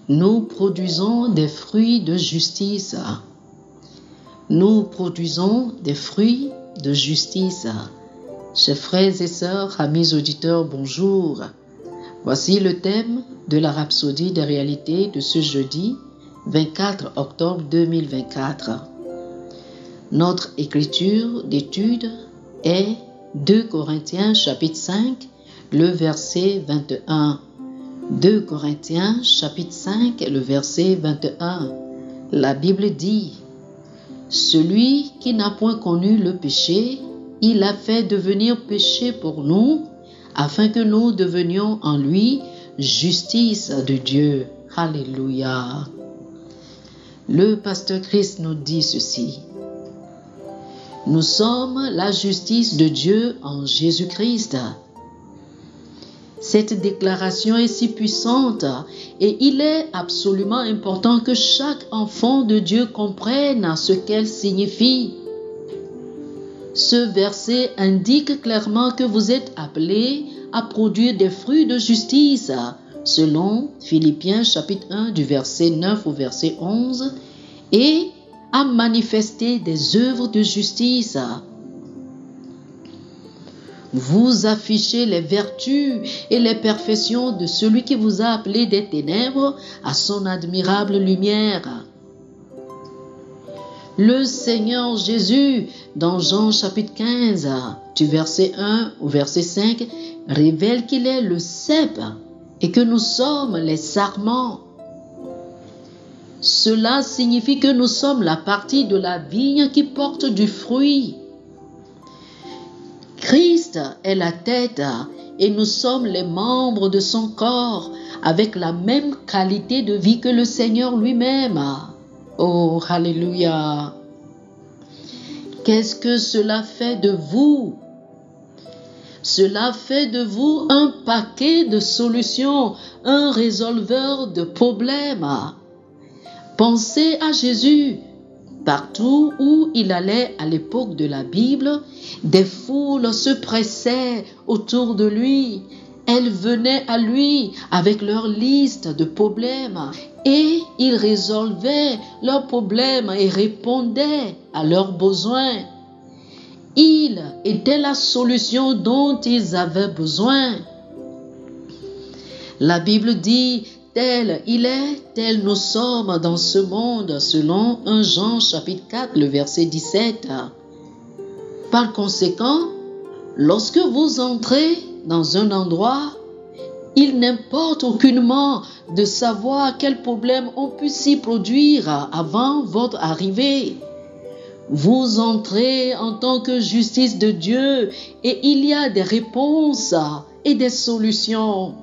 Nous produisons des fruits de justice. Nous produisons des fruits de justice. Chers frères et sœurs, amis auditeurs, bonjour. Voici le thème de la rhapsodie des réalités de ce jeudi 24 octobre 2024. Notre écriture d'étude est 2 Corinthiens chapitre 5, le verset 21. 2 Corinthiens chapitre 5, le verset 21. La Bible dit: celui qui n'a point connu le péché, il l'a fait devenir péché pour nous, afin que nous devenions en lui justice de Dieu. Alléluia. Le pasteur Christ nous dit ceci: nous sommes la justice de Dieu en Jésus-Christ. Cette déclaration est si puissante et il est absolument important que chaque enfant de Dieu comprenne ce qu'elle signifie. Ce verset indique clairement que vous êtes appelés à produire des fruits de justice, selon Philippiens chapitre 1 du verset 9 au verset 11, et à manifester des œuvres de justice. Vous affichez les vertus et les perfections de celui qui vous a appelé des ténèbres à son admirable lumière. Le Seigneur Jésus, dans Jean chapitre 15, du verset 1 au verset 5, révèle qu'il est le cep et que nous sommes les sarments. Cela signifie que nous sommes la partie de la vigne qui porte du fruit. Christ est la tête et nous sommes les membres de son corps avec la même qualité de vie que le Seigneur lui-même. Oh, alléluia! Qu'est-ce que cela fait de vous? Cela fait de vous un paquet de solutions, un résolveur de problèmes. Pensez à Jésus. Partout où il allait à l'époque de la Bible, des foules se pressaient autour de lui. Elles venaient à lui avec leur liste de problèmes et il résolvait leurs problèmes et répondait à leurs besoins. Il était la solution dont ils avaient besoin. La Bible dit: tel il est, tel nous sommes dans ce monde, selon 1 Jean chapitre 4, le verset 17. Par conséquent, lorsque vous entrez dans un endroit, il n'importe aucunement de savoir quels problèmes ont pu s'y produire avant votre arrivée. Vous entrez en tant que justice de Dieu et il y a des réponses et des solutions.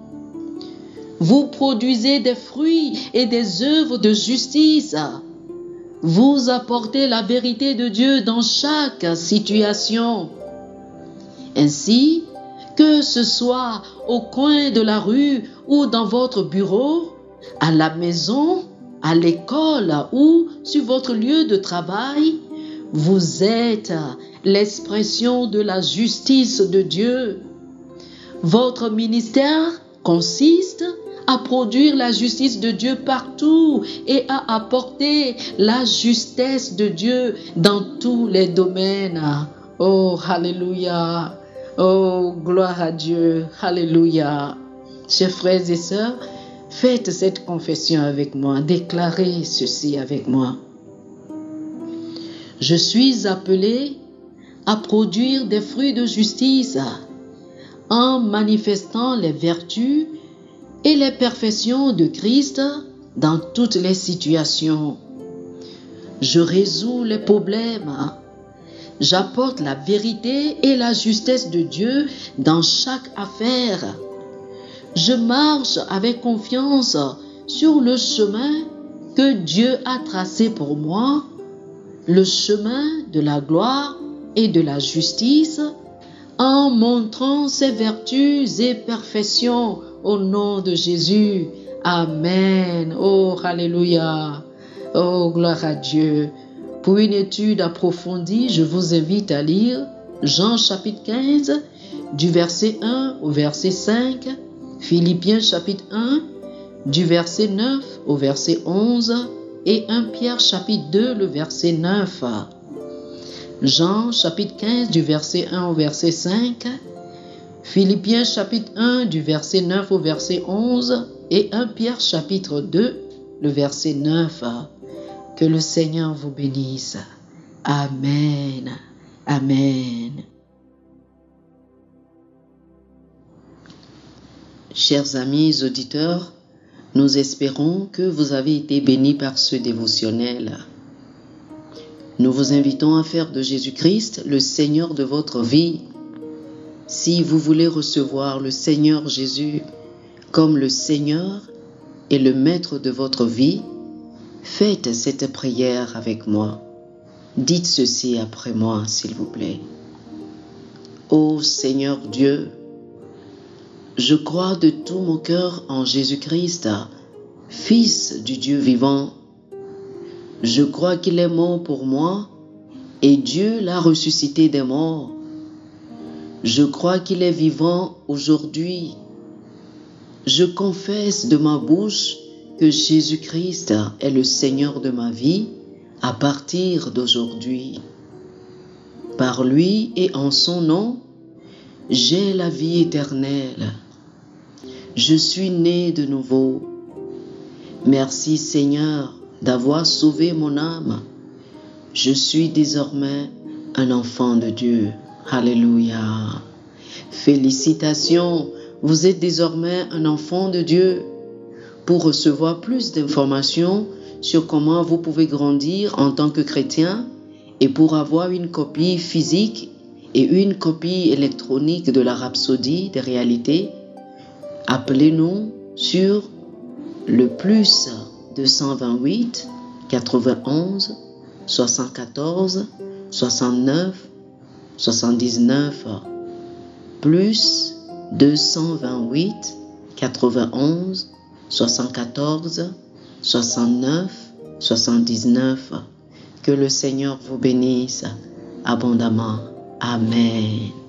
Vous produisez des fruits et des œuvres de justice. Vous apportez la vérité de Dieu dans chaque situation. Ainsi, que ce soit au coin de la rue ou dans votre bureau, à la maison, à l'école ou sur votre lieu de travail, vous êtes l'expression de la justice de Dieu. Votre ministère consiste à produire la justice de Dieu partout et à apporter la justesse de Dieu dans tous les domaines. Oh, alléluia! Oh, gloire à Dieu! Alléluia! Chers frères et sœurs, faites cette confession avec moi, déclarez ceci avec moi. Je suis appelé à produire des fruits de justice en manifestant les vertus et les perfections de Christ dans toutes les situations. Je résous les problèmes. J'apporte la vérité et la justesse de Dieu dans chaque affaire. Je marche avec confiance sur le chemin que Dieu a tracé pour moi, le chemin de la gloire et de la justice, en montrant ses vertus et perfections au nom de Jésus. Amen. Oh, alléluia. Oh, gloire à Dieu. Pour une étude approfondie, je vous invite à lire Jean chapitre 15, du verset 1 au verset 5, Philippiens chapitre 1, du verset 9 au verset 11 et 1 Pierre chapitre 2, le verset 9. Jean chapitre 15 du verset 1 au verset 5. Philippiens chapitre 1 du verset 9 au verset 11 et 1 Pierre chapitre 2, le verset 9. Que le Seigneur vous bénisse. Amen. Amen. Chers amis auditeurs, nous espérons que vous avez été bénis par ce dévotionnel. Nous vous invitons à faire de Jésus-Christ le Seigneur de votre vie. Si vous voulez recevoir le Seigneur Jésus comme le Seigneur et le Maître de votre vie, faites cette prière avec moi. Dites ceci après moi, s'il vous plaît. Ô Seigneur Dieu, je crois de tout mon cœur en Jésus-Christ, Fils du Dieu vivant. Je crois qu'il est mort pour moi et Dieu l'a ressuscité des morts. Je crois qu'il est vivant aujourd'hui. Je confesse de ma bouche que Jésus-Christ est le Seigneur de ma vie à partir d'aujourd'hui. Par lui et en son nom, j'ai la vie éternelle. Je suis né de nouveau. Merci Seigneur d'avoir sauvé mon âme. Je suis désormais un enfant de Dieu. Alléluia. Félicitations, vous êtes désormais un enfant de Dieu. Pour recevoir plus d'informations sur comment vous pouvez grandir en tant que chrétien et pour avoir une copie physique et une copie électronique de la Rhapsodie des réalités, appelez-nous sur le plus 228 91 74 69 79 plus 228 91 74 69 79. Que le Seigneur vous bénisse abondamment. Amen.